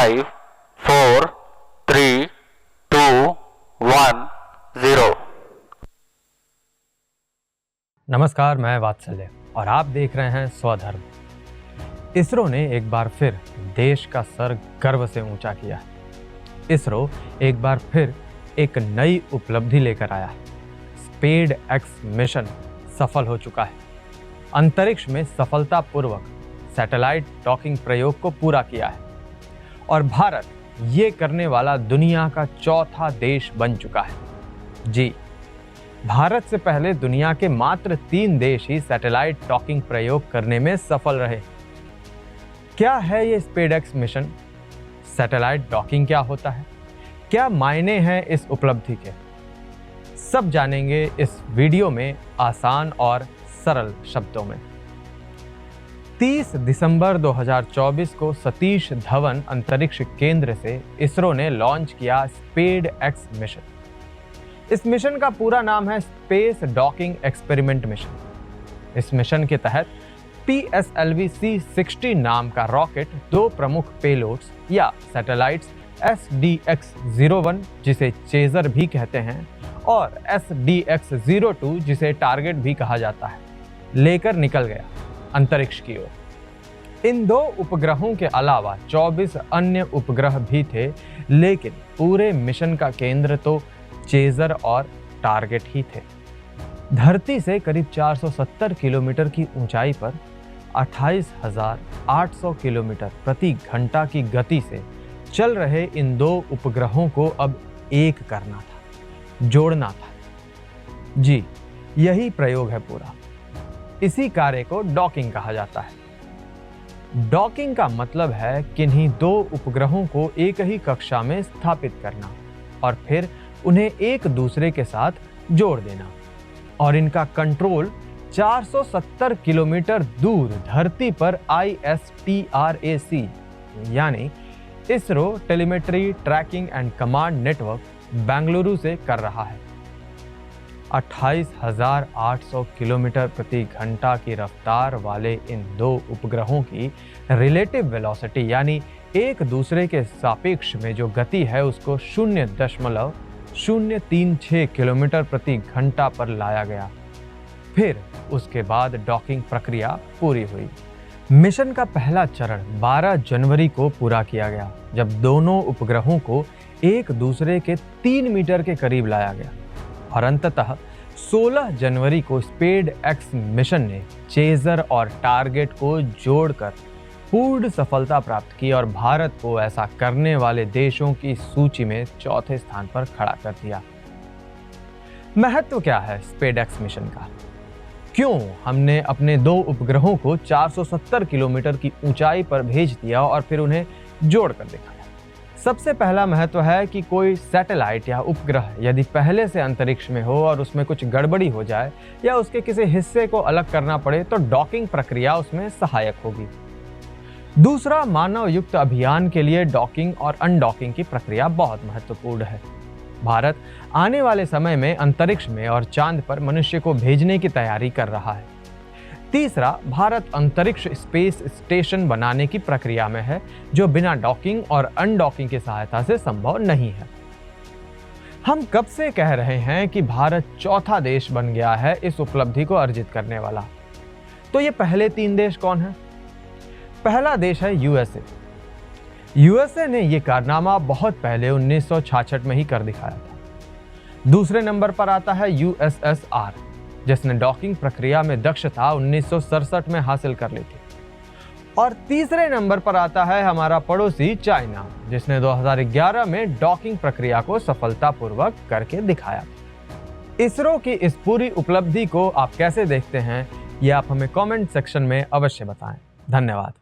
5, 4, 3, 2, 1, 0। नमस्कार, मैं वात्सल्य और आप देख रहे हैं स्वधर्म। इसरो ने एक बार फिर देश का सर गर्व से ऊंचा किया है। इसरो एक बार फिर एक नई उपलब्धि लेकर आया है। SpadeX मिशन सफल हो चुका है। अंतरिक्ष में सफलतापूर्वक सैटेलाइट डॉकिंग प्रयोग को पूरा किया है और भारत ये करने वाला दुनिया का चौथा देश बन चुका है। जी, भारत से पहले दुनिया के मात्र 3 देश ही सैटेलाइट डॉकिंग प्रयोग करने में सफल रहे। क्या है ये SpadeX मिशन? सैटेलाइट डॉकिंग क्या होता है? क्या मायने हैं इस उपलब्धि के? सब जानेंगे इस वीडियो में आसान और सरल शब्दों में। 30 दिसंबर 2024 को सतीश धवन अंतरिक्ष केंद्र से इसरो ने लॉन्च किया SpadeX मिशन। इस मिशन का पूरा नाम है स्पेस डॉकिंग एक्सपेरिमेंट मिशन। इस मिशन के तहत PSLV C-60 नाम का रॉकेट 2 प्रमुख पेलोड्स या सैटेलाइट्स SDX-01 जिसे चेजर भी कहते हैं और SDX-02 जिसे टारगेट भी कहा जाता है, लेकर निकल गया अंतरिक्ष की ओर। इन 2 उपग्रहों के अलावा 24 अन्य उपग्रह भी थे, लेकिन पूरे मिशन का केंद्र तो चेजर और टारगेट ही थे। धरती से करीब 470 किलोमीटर की ऊंचाई पर 28,800 किलोमीटर प्रति घंटा की गति से चल रहे इन 2 उपग्रहों को अब एक करना था, जोड़ना था। जी, यही प्रयोग है पूरा। इसी कार्य को डॉकिंग कहा जाता है। डॉकिंग का मतलब है किन्हीं 2 उपग्रहों को एक ही कक्षा में स्थापित करना और फिर उन्हें एक दूसरे के साथ जोड़ देना और इनका कंट्रोल 470 किलोमीटर दूर धरती पर ISTRAC यानी ISRO telemetry tracking and command network Bengaluru से कर रहा है। 28,800 किलोमीटर प्रति घंटा की रफ्तार वाले इन 2 उपग्रहों की रिलेटिव वेलोसिटी यानी एक दूसरे के सापेक्ष में जो गति है उसको 0.036 किलोमीटर प्रति घंटा पर लाया गया। फिर उसके बाद डॉकिंग प्रक्रिया पूरी हुई। मिशन का पहला चरण 12 जनवरी को पूरा किया गया, जब दोनों उपग्रहों को एक दूसरे के 3 मीटर के करीब लाया गया और अंततः 16 जनवरी को SpadeX मिशन ने चेजर और टारगेट को जोड़कर पूर्ण सफलता प्राप्त की और भारत को ऐसा करने वाले देशों की सूची में चौथे स्थान पर खड़ा कर दिया। महत्व क्या है SpadeX मिशन का? क्यों हमने अपने 2 उपग्रहों को 470 किलोमीटर की ऊंचाई पर भेज दिया और फिर उन्हें जोड़कर दिखाया? सबसे पहला महत्व है कि कोई सैटेलाइट या उपग्रह यदि पहले से अंतरिक्ष में हो और उसमें कुछ गड़बड़ी हो जाए या उसके किसी हिस्से को अलग करना पड़े तो डॉकिंग प्रक्रिया उसमें सहायक होगी। दूसरा, मानव युक्त अभियान के लिए डॉकिंग और अनडॉकिंग की प्रक्रिया बहुत महत्वपूर्ण है। भारत आने वाले समय में अंतरिक्ष में और चांद पर मनुष्य को भेजने की तैयारी कर रहा है। तीसरा, भारत अंतरिक्ष स्पेस स्टेशन बनाने की प्रक्रिया में है, जो बिना डॉकिंग और अनडॉकिंग की सहायता से संभव नहीं है। हम कब से कह रहे हैं कि भारत चौथा देश बन गया है इस उपलब्धि को अर्जित करने वाला। तो ये पहले 3 देश कौन है? पहला देश है USA। USA ने यह कारनामा बहुत पहले 1966 में ही कर दिखाया था। दूसरे नंबर पर आता है USSR, जिसने डॉकिंग प्रक्रिया में दक्षता 1967 में हासिल कर ली थी। और तीसरे नंबर पर आता है हमारा पड़ोसी चाइना, जिसने 2011 में डॉकिंग प्रक्रिया को सफलतापूर्वक करके दिखाया था। इसरो की इस पूरी उपलब्धि को आप कैसे देखते हैं, ये आप हमें कमेंट सेक्शन में अवश्य बताएं। धन्यवाद।